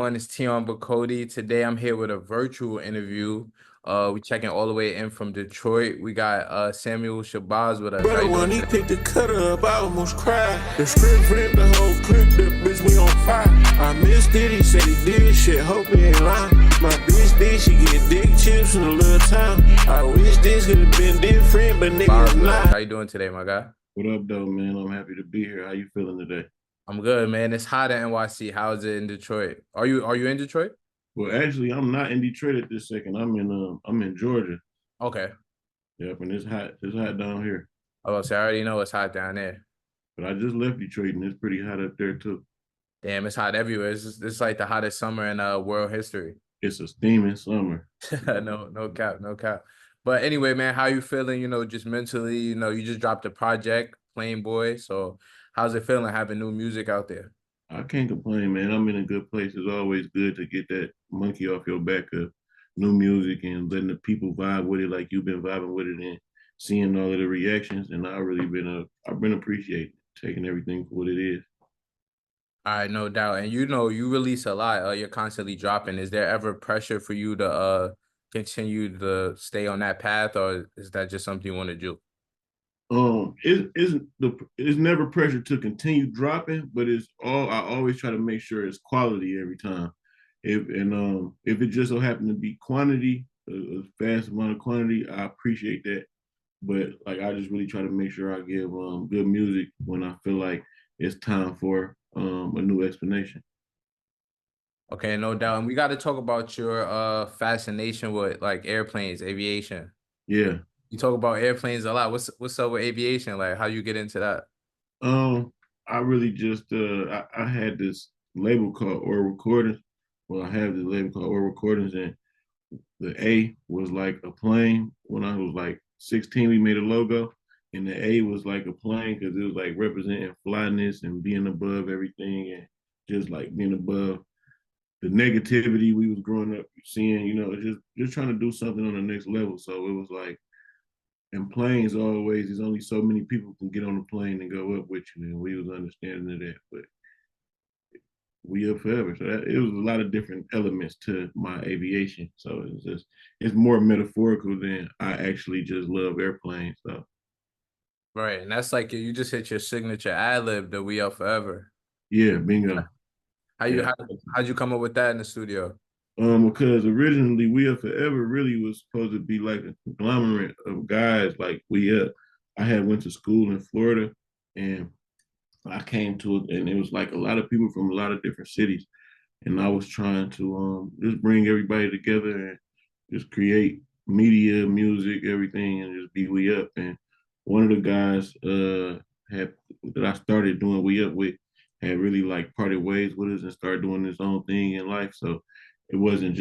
everyone? It's Tee Becoate. Today I'm here with a virtual interview. We checking all the way in from Detroit. We got Samuel Shabazz with us. How Brother, you when doing he today? picked the cutter up, I almost cried. The script flipped the whole clip, the bitch we on fire. I missed it, he said he did shit, hope he ain't lying. My bitch did, she get dick chips in a little time. I wish this could have been different, but niggas not. How you doing today, my guy? What up, though, man? I'm happy to be here. How you feeling today? I'm good, man. It's hot in NYC. How's it in Detroit? Are you in Detroit? Well, actually, I'm not in Detroit at this second. I'm in Georgia. Okay. Yep, and it's hot. It's hot down here. Oh, so I already know it's hot down there. But I just left Detroit, and it's pretty hot up there too. Damn, it's hot everywhere. It's like the hottest summer in world history. It's a steaming summer. No cap, no cap. But anyway, man, how you feeling? Just mentally. You just dropped a project, Plain Boy. So how's it feeling having new music out there? I can't complain, man. I'm in a good place. It's always good to get that monkey off your back of new music and letting the people vibe with it like you've been vibing with it and seeing all of the reactions. And I've been appreciating taking everything for what it is. All right, no doubt. And you release a lot. You're constantly dropping. Is there ever pressure for you to continue to stay on that path, or is that just something you want to do? It's never pressure to continue dropping, but I always try to make sure it's quality every time. If it just so happen to be quantity, a fast amount of quantity, I appreciate that. But like I just really try to make sure I give good music when I feel like it's time for a new explanation. Okay, no doubt. And we got to talk about your fascination with like airplanes, aviation. Yeah. You talk about airplanes a lot. What's up with aviation? Like, how you get into that? I really just I had this label called Or Recordings. Well, I have this label called Or Recordings, and the A was like a plane. When I was like 16, we made a logo, and the A was like a plane because it was like representing flyness and being above everything, and just like being above the negativity we was growing up seeing. Just trying to do something on the next level. So it was like, and planes always, there's only so many people can get on a plane and go up with you, and we was understanding of that, but we up forever. So it was a lot of different elements to my aviation. So it's more metaphorical than I actually just love airplanes. So Right, and that's like you just hit your signature ad lib, the "We Up Forever." yeah, bingo. How you Yeah. how'd you come up with that in the studio? Because originally We Up Forever really was supposed to be like a conglomerate of guys like We Up. I had went to school in Florida, and I came to it, and it was like a lot of people from a lot of different cities, and I was trying to just bring everybody together and just create media, music, everything, and just be We Up. And one of the guys had that I started doing We Up with had really like parted ways with us and started doing his own thing in life. So it wasn't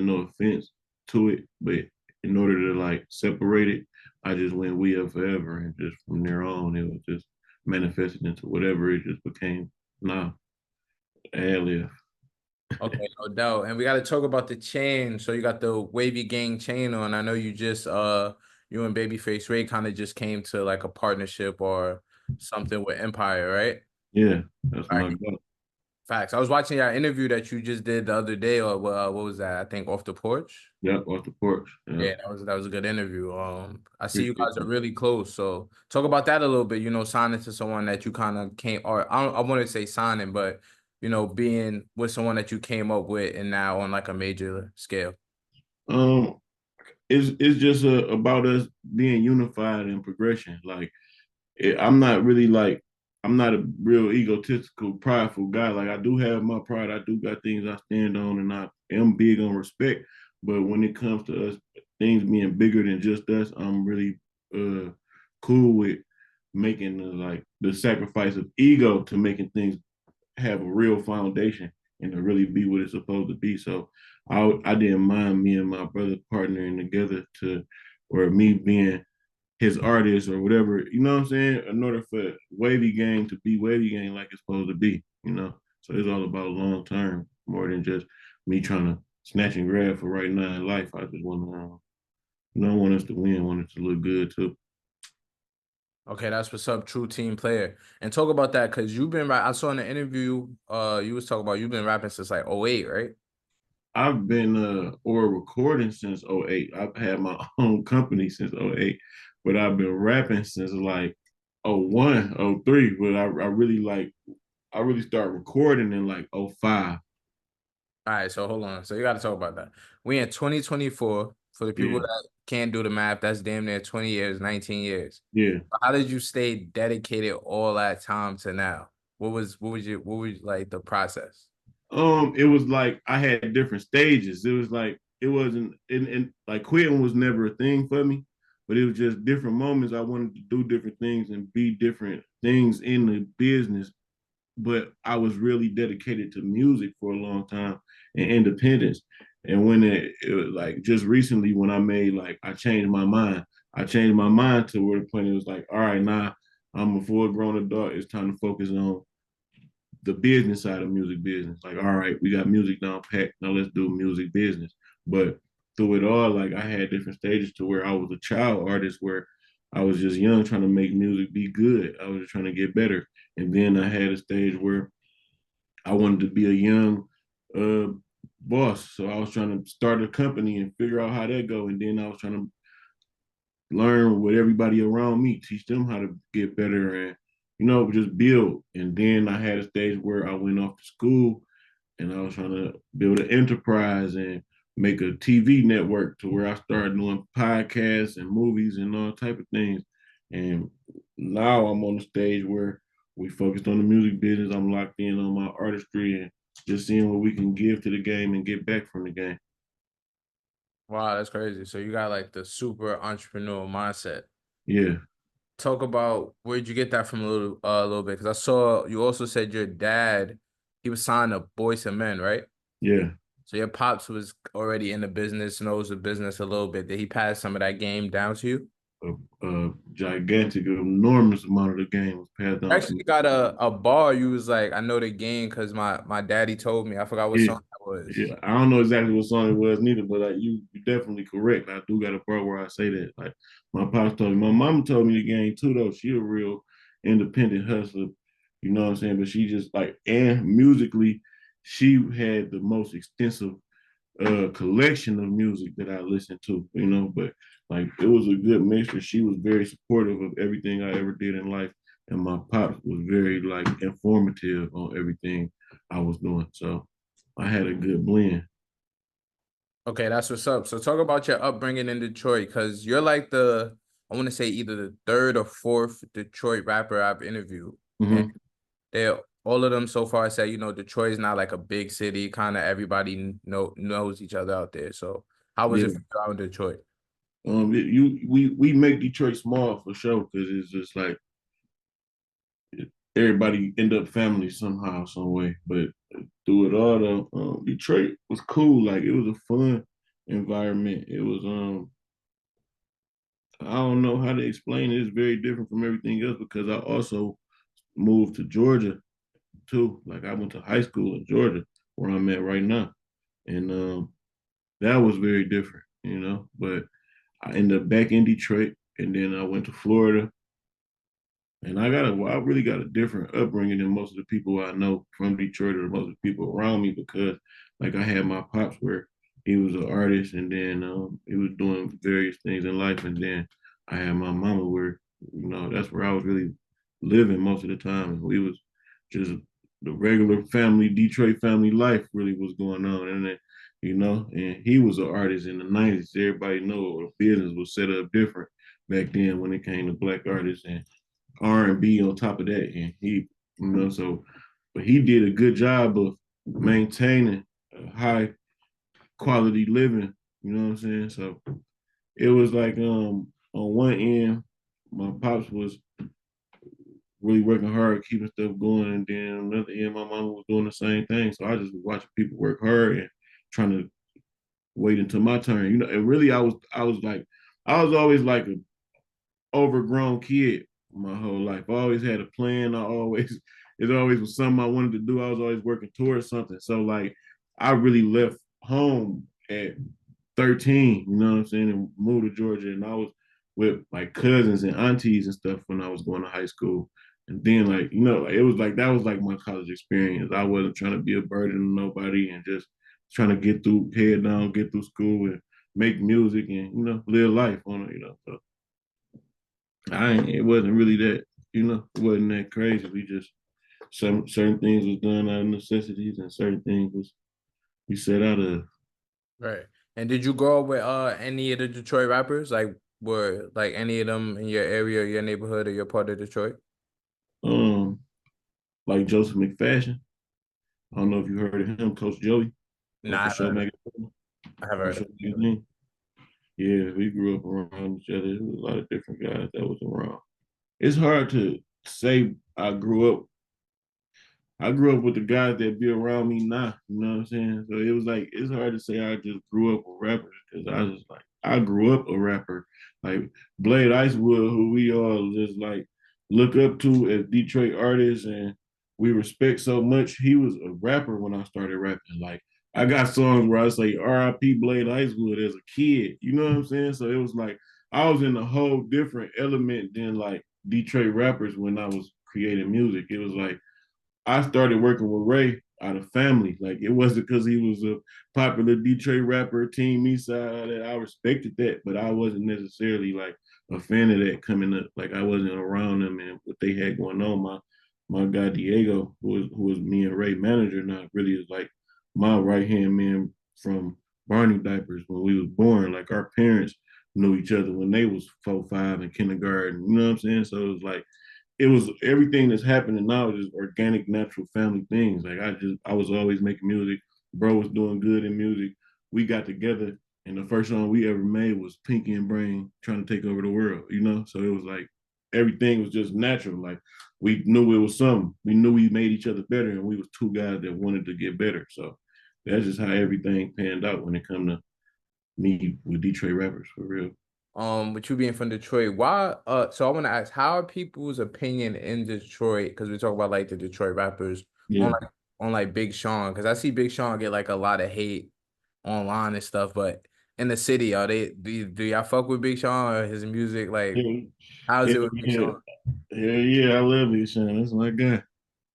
no offense to it, but in order to like separate it, I just went We Up Forever, and just from there on, it was just manifested into whatever it just became now. Ad Okay, no doubt. And we got to talk about the chain. So you got the Wavy Gang chain on. I know you just you and Babyface Ray kind of just came to like a partnership or something with Empire, right? Yeah, that's All my right. goal. Facts. I was watching your interview that you just did the other day, or what was that? I think Off the Porch. Yep, off the porch. Yeah, Yeah, that was a good interview. I see you appreciate guys are that. really close. So talk about that a little bit. Signing to someone that you kind of came, or I want to say signing, but being with someone that you came up with and now on like a major scale. Um, it's just about us being unified and progression. Like I'm not really like I'm not a real egotistical, prideful guy. Like I do have my pride. I do got things I stand on, and I am big on respect. But when it comes to us, things being bigger than just us, I'm really cool with making the sacrifice of ego to making things have a real foundation and to really be what it's supposed to be. So I didn't mind me and my brother partnering together or me being his artist or whatever, you know what I'm saying? In order for Wavy Gang to be Wavy Gang like it's supposed to be. So it's all about long term more than just me trying to snatch and grab for right now in life. I just want to, I want us to win, want us to look good too. Okay, that's what's up, true team player. And talk about that because you've been I saw in the interview, you was talking about you've been rapping since like '08, right? I've been or recording since '08. I've had my own company since '08, but I've been rapping since like '01, '03. But I really I really started recording in like '05. All right, so hold on. So you got to talk about that. We in 2024. For the people Yeah, that can't do the math, that's damn near 20 years, 19 years. yeah. How did you stay dedicated all that time to now? What was like the process? It was like I had different stages. It was like it wasn't and like quitting was never a thing for me, but it was just different moments. I wanted to do different things and be different things in the business. But I was really dedicated to music for a long time and independence. And when it was like just recently when I made like I changed my mind. I changed my mind to where the point it was like, all right, now I'm a full grown adult. It's time to focus on the business side of music business. Like, all right, we got music down packed. Now let's do music business. But through it all, like I had different stages to where I was a child artist where I was just young trying to make music be good. I was just trying to get better. And then I had a stage where I wanted to be a young boss. So I was trying to start a company and figure out how that go. And then I was trying to learn with everybody around me, teach them how to get better and, just build. And then I had a stage where I went off to school and I was trying to build an enterprise and make a TV network to where I started doing podcasts and movies and all type of things. And now I'm on the stage where we focused on the music business. I'm locked in on my artistry and just seeing what we can give to the game and get back from the game. Wow, that's crazy. So you got like the super entrepreneurial mindset. Yeah, Talk about where'd you get that from a little bit? Because I saw you also said your dad, he was signed to Boys and Men, right? yeah. So your pops was already in the business, knows the business a little bit. Did he pass some of that game down to you? A gigantic, enormous amount of the game was passed I down to me. actually got a bar. You was like, I know the game because my daddy told me. I forgot what Yeah, song that was. yeah. I don't know exactly what song it was neither, but like you definitely correct. I do got a part where I say that. Like my pops told me, my mom told me the game too though. She a real independent hustler, you know what I'm saying? But she just like and musically, she had the most extensive collection of music that I listened to, but like it was a good mixture. She was very supportive of everything I ever did in life. And my pops was very like informative on everything I was doing. So I had a good blend. Okay, that's what's up. So talk about your upbringing in Detroit, because you're like I want to say either the third or fourth Detroit rapper I've interviewed. And Mm-hmm. they all of them so far say, Detroit is not like a big city. Kind of everybody knows each other out there. So how was it Yeah. for you out in Detroit? We make Detroit small for sure because it's just like everybody end up family somehow, some way. But through it all, though, Detroit was cool. Like it was a fun environment. It was I don't know how to explain it. It's very different from everything else because I also moved to Georgia too. Like I went to high school in Georgia where I'm at right now, and that was very different. But I ended up back in Detroit, and then I went to Florida, and I really got a different upbringing than most of the people I know from Detroit or most of the people around me because like I had my pops where he was an artist and then he was doing various things in life. And then I had my mama where, that's where I was really living most of the time. And we was just the regular family, Detroit family life really was going on. And then, and he was an artist in the 90s. Everybody know the business was set up different back then when it came to black artists and R&B on top of that, and but he did a good job of maintaining a high quality living. You know what I'm saying? So it was like on one end, my pops was really working hard, keeping stuff going, and then on the other end, my mom was doing the same thing. So I just was watching people work hard and trying to wait until my turn. And really, I was always like a overgrown kid my whole life. I always had a plan. It always was something I wanted to do. I was always working towards something. So like I really left home at 13, you know what I'm saying, and moved to Georgia. And with like cousins and aunties and stuff when I was going to high school. And then like, like, it was like that was like my college experience. I wasn't trying to be a burden to nobody and just trying to get through, head down, get through school and make music and, live life on it. So it wasn't really that, it wasn't that crazy. We just some certain things was done out of necessities and certain things was we set out of. Right. And did you grow up with any of the Detroit rappers? Like were like any of them in your area, your neighborhood, or your part of Detroit? Um, like Joseph McFashion. I don't know if you heard of him, Coach Joey, Nah, for Show Magazine. I have For heard Show of it. Magazine. Yeah, we grew up around each other. There was a lot of different guys that was around. It's hard to say I grew up with the guys that be around me now. You know what I'm saying? So it was like it's hard to say I just grew up with rappers because I was just like I grew up a rapper. Like Blade Icewood, who we all just like look up to as Detroit artists and we respect so much. He was a rapper when I started rapping. Like I got songs where I say R.I.P. Blade Icewood as a kid. You know what I'm saying? So it was like I was in a whole different element than like Detroit rappers when I was creating music. It was like I started working with Ray out of family. Like it wasn't because he was a popular Detroit rapper, Team Eastside, that I respected that, but I wasn't necessarily like a fan of that coming up. Like I wasn't around them and what they had going on. My guy Diego, who was me and Ray manager, not really is like my right hand man from Barney diapers when we was born. Like our parents knew each other when they was 4, 5 in kindergarten. You know what I'm saying? So it was like it was everything that's happening now is just organic, natural family things. Like I was always making music. Bro was doing good in music. We got together, and the first song we ever made was Pinky and Brain trying to take over the world. So it was like everything was just natural. Like we knew it was something. We knew we made each other better, and we was two guys that wanted to get better. So that's just how everything panned out when it come to me with Detroit rappers for real. With you being from Detroit, why so I want to ask, how are people's opinion in Detroit? Because we talk about like the Detroit rappers on Yeah. like Big Sean, because I see Big Sean get like a lot of hate online and stuff, but in the city, are they do y'all fuck with Big Sean or his music? Like, Yeah, how's yeah, it with Big yeah. Sean? Hell yeah, I love Big Sean. That's my guy.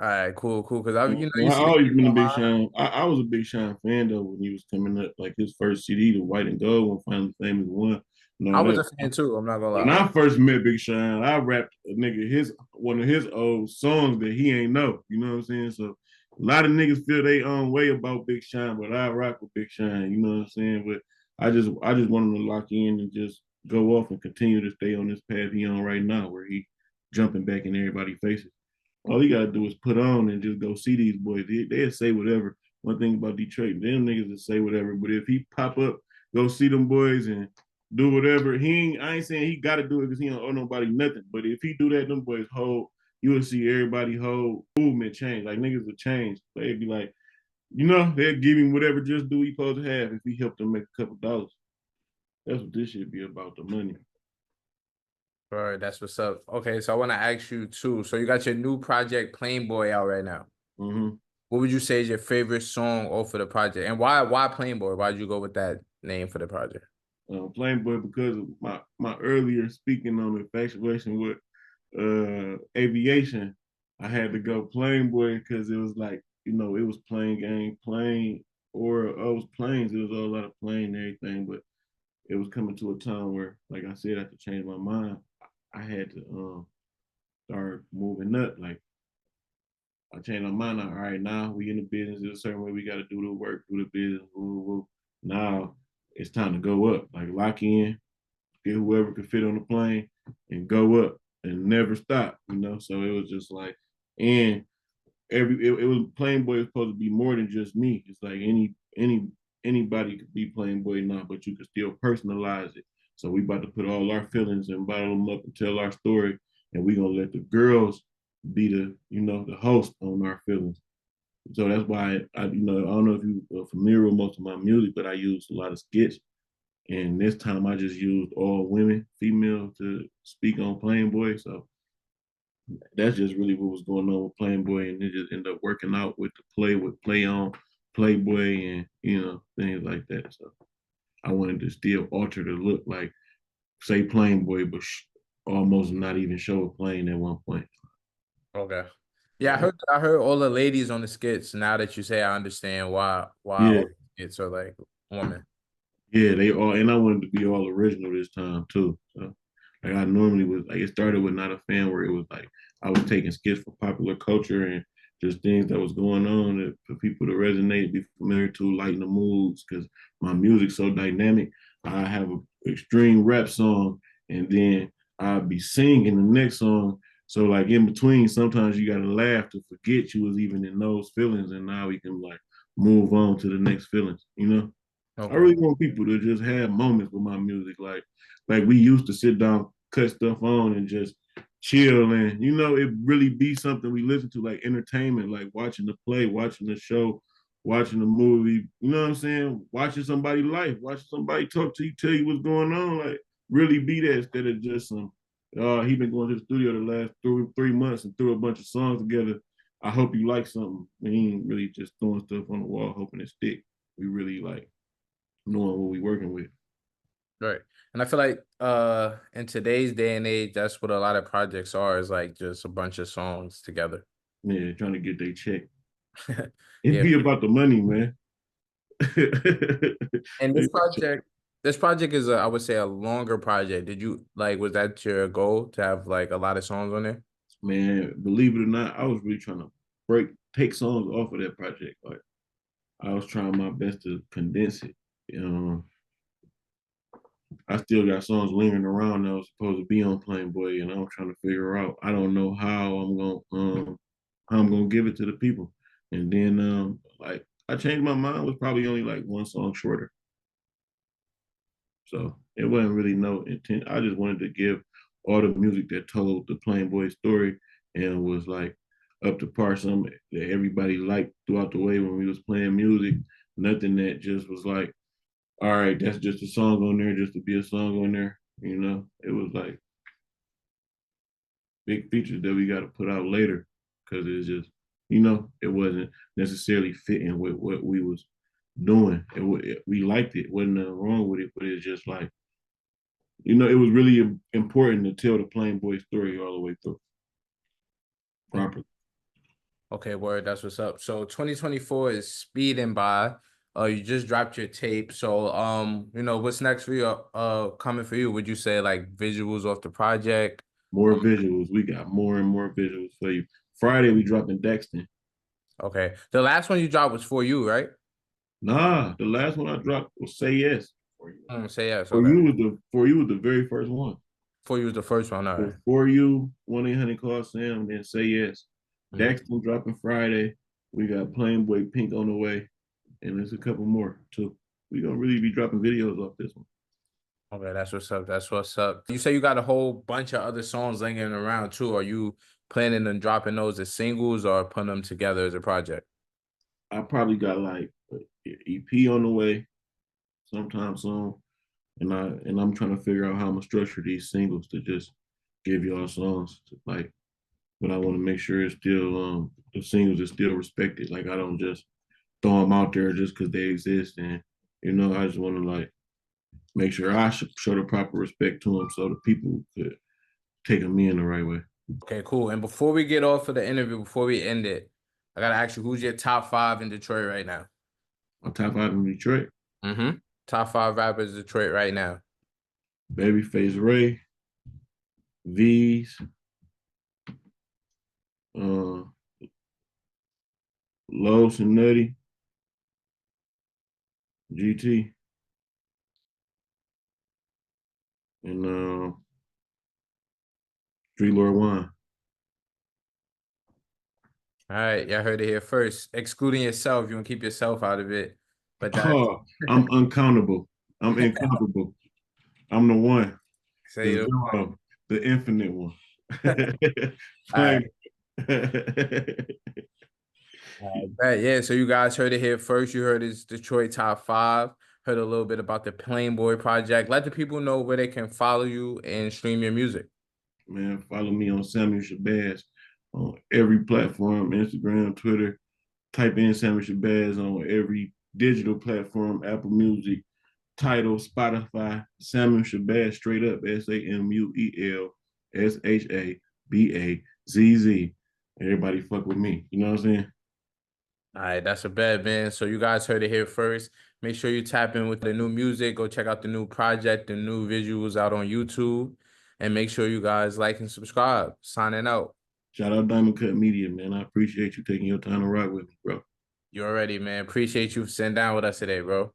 All right, cool, cool. Because I, you I see the always clip been a Big online. Sean. I was a Big Sean fan though when he was coming up. Like his first CD, the White and Gold, when Finally Famous one. I No, was a that fan too. I'm not gonna when lie. I first met Big Sean, I rapped a nigga his one of his old songs that he ain't know. You know what I'm saying? So a lot of niggas feel their own way about Big Sean, but I rock with Big Sean. You know what I'm saying? But I just want him to lock in and just go off and continue to stay on this path he on right now, where he jumping back in everybody's faces. All you gotta do is put on and just go see these boys. They'll say whatever. One thing about Detroit, them niggas will say whatever. But if he pop up, go see them boys and do whatever. I ain't saying he gotta do it because he don't owe nobody nothing. But if he do that, them boys whole, you will see everybody whole movement change. Like niggas will change. They'd be like, they'll give him whatever just do he supposed to have if he helped them make a couple dollars. That's what this should be about, the money. All right, that's what's up. Okay, so I want to ask you too. So you got your new project, Plain Boy, out right now. Mm-hmm. What would you say is your favorite song off of the project, and why Plain Boy? Why'd you go with that name for the project? Plain boy because of my earlier speaking on the infatuation with aviation, I had to go plain boy because it was like, it was plain game, plain, or it was planes. It was a lot of plane and everything, but it was coming to a time where, like I said, I had to change my mind. I had to start moving up. Like I changed my mind. All right, now we in the business. There's a certain way we got to do the work, do the business. Woo, woo. Now it's time to go up. Like lock in, get whoever could fit on the plane and go up and never stop. So it was just like, and it was Plain Boy was supposed to be more than just me. It's like anybody could be Plain Boy now, but you could still personalize it. So we about to put all our feelings and bottle them up and tell our story, and we gonna let the girls be the host on our feelings. So that's why I don't know if you are familiar with most of my music, but I use a lot of skits. And this time I just used all women, female, to speak on Plain Boy. So that's just really what was going on with Plain Boy. And it just ended up working out with the play on Playboy and, things like that. So I wanted to still alter the look. Like say Plain Boy, but almost not even show a plane at one point. Okay. Yeah, Yeah, I heard all the ladies on the skits. Now that you say, I understand why yeah, all the skits are like women. yeah. They all, and I wanted to be all original this time too. So, like I normally was, like it started with Not a Fan, where it was like I was taking skits for popular culture and just things that was going on that, for people to resonate, be familiar to, lighten the moods. Because my music's so dynamic, I have an extreme rap song, and then I'd be singing the next song. So like in between, sometimes you gotta laugh to forget you was even in those feelings, and now we can like move on to the next feelings. You know. I Okay. really want people to just have moments with my music, like we used to sit down, cut stuff on, and just chill, and it really be something we listen to, like entertainment, like watching the play, watching the show, watching the movie. You know what I'm saying? Watching somebody's life, watching somebody talk to you, tell you what's going on, like really be that instead of just some. He been going to the studio the last 3 months and threw a bunch of songs together. I hope you like something. We ain't really just throwing stuff on the wall hoping it stick. We really like knowing what we working with. Right. And I feel like in today's day and age, that's what a lot of projects are, is like just a bunch of songs together. Yeah, trying to get their check. It Yeah. be about the money, man. And this project is I would say a longer project. Did you like, was that your goal to have like a lot of songs on there? Man, believe it or not, I was really trying to take songs off of that project. Like I was trying my best to condense it. You know, I still got songs lingering around that was supposed to be on Plain Boy, and I'm trying to figure out. I don't know how I'm gonna give it to the people. And then like I changed my mind. It was probably only like one song shorter. So it wasn't really no intent. I just wanted to give all the music that told the Plain Boy story and was like up to par, some that everybody liked throughout the way when we was playing music. Nothing that just was like, all right, that's just a song on there just to be a song on there. It was like big features that we got to put out later because it's just, it wasn't necessarily fitting with what we was doing. We liked it. Wasn't nothing wrong with it, but it's just like it was really important to tell the Plain Boy story all the way through properly. Okay, word, that's what's up. So 2024 is speeding by. You just dropped your tape. So what's next for you? Coming for you? Would you say like visuals off the project? More visuals. We got more and more visuals for you. Friday we dropping Dexton. Okay. The last one you dropped was For You, right? Nah, the last one I dropped was Say Yes. For you. Say yes. For Okay. you was the very first one. For You was the first one. All right. For you, 1-800 call Sam, then Say Yes. Mhm. Dexton dropping Friday. We got Plain Boy Pink on the way, and there's a couple more too. We gonna really be dropping videos off this one. Okay, that's what's up. That's what's up. You say you got a whole bunch of other songs lingering around too. Are you planning on dropping those as singles or putting them together as a project? I probably got like an EP on the way sometime soon, and I'm trying to figure out how I'm gonna structure these singles to just give y'all songs to, like, but I want to make sure it's still the singles are still respected. Like I don't just throw them out there just because they exist, and I just want to like make sure I show the proper respect to them so the people could take them in the right way. Okay, cool. And before we get off of the interview, before we end it, I gotta ask you, who's your top five in Detroit right now? On top five in Detroit, Mm-hmm. Top five rappers in Detroit right now. Babyface Ray, V's, uh, Los and Nutty, GT, and Street Lord Wine. All right, y'all heard it here first. Excluding yourself, you want to keep yourself out of it. But that's Oh, I'm uncountable. I'm incomparable. I'm the one, say the it. zero, the infinite one. All right. Flame. Bet. Yeah, so you guys heard it here first. You heard his Detroit top five. Heard a little bit about the Plain Boy project. Let the people know where they can follow you and stream your music. Man, follow me on Samuel Shabazz on every platform, Instagram, Twitter. Type in Samuel Shabazz on every digital platform, Apple Music, Tidal, Spotify, Samuel Shabazz, straight up SamuelShabazz. Everybody fuck with me. You know what I'm saying? All right, that's a bet, man. So you guys heard it here first. Make sure you tap in with the new music. Go check out the new project, the new visuals out on YouTube. And make sure you guys like and subscribe. Signing out. Shout out Diamond Cut Media, man. I appreciate you taking your time to rock with me, bro. You already, man. Appreciate you sitting down with us today, bro.